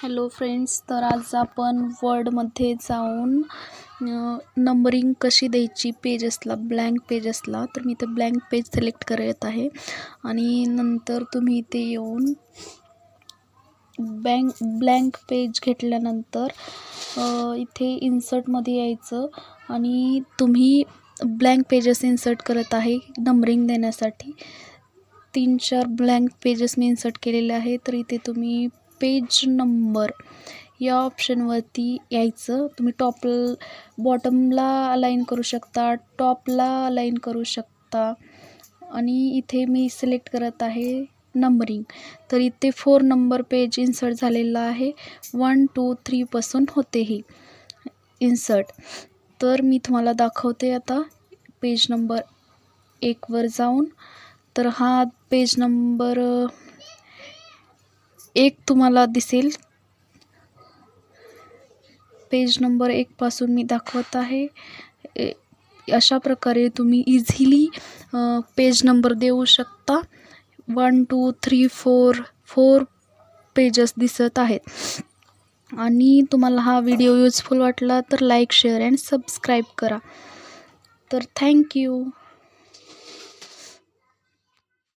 Hello friends, तर आज आपण वर्डमध्ये जाऊन नंबरिंग कशी द्यायची पेजेसला, ब्लँक पेजेसला. तर मी इथे ब्लँक पेज सिलेक्ट करत आहे आणि नंतर तुम्ही इथे येऊन ब्लँक पेज घेतल्यानंतर इथे इन्सर्टमध्ये यायचं आणि तुम्ही ब्लँक पेजेस इन्सर्ट करत आहे नंबरिंग देण्यासाठी. 3-4 ब्लँक पेजेस मी इन्सर्ट केलेले आहे. तर इथे तुम्ही पेज नंबर या ऑप्शनवरती यायचं. तुम्ही बॉटमला अलाइन करू शकता, टॉपला अलाइन करू शकता आणि इथे मी सिलेक्ट करत आहे नंबरिंग. तर इथे 4 नंबर पेज इन्सर्ट झालेला आहे. 1, 2, 3 पासून होते ही इन्सर्ट. तर मी तुम्हाला दाखवते आता पेज नंबर 1 वर जाऊन. तर हा पेज नंबर 1 तुम्हाला दिसेल. पेज नंबर 1 पासून मी दाखवत आहे. अशा प्रकारे तुम्ही इझिली पेज नंबर देऊ शकता. 1, 2, 3, 4 पेजेस दिसत आहेत. आणि तुम्हाला हा व्हिडिओ युजफुल वाटला तर लाईक, शेअर अँड सबस्क्राईब करा. तर थँक्यू.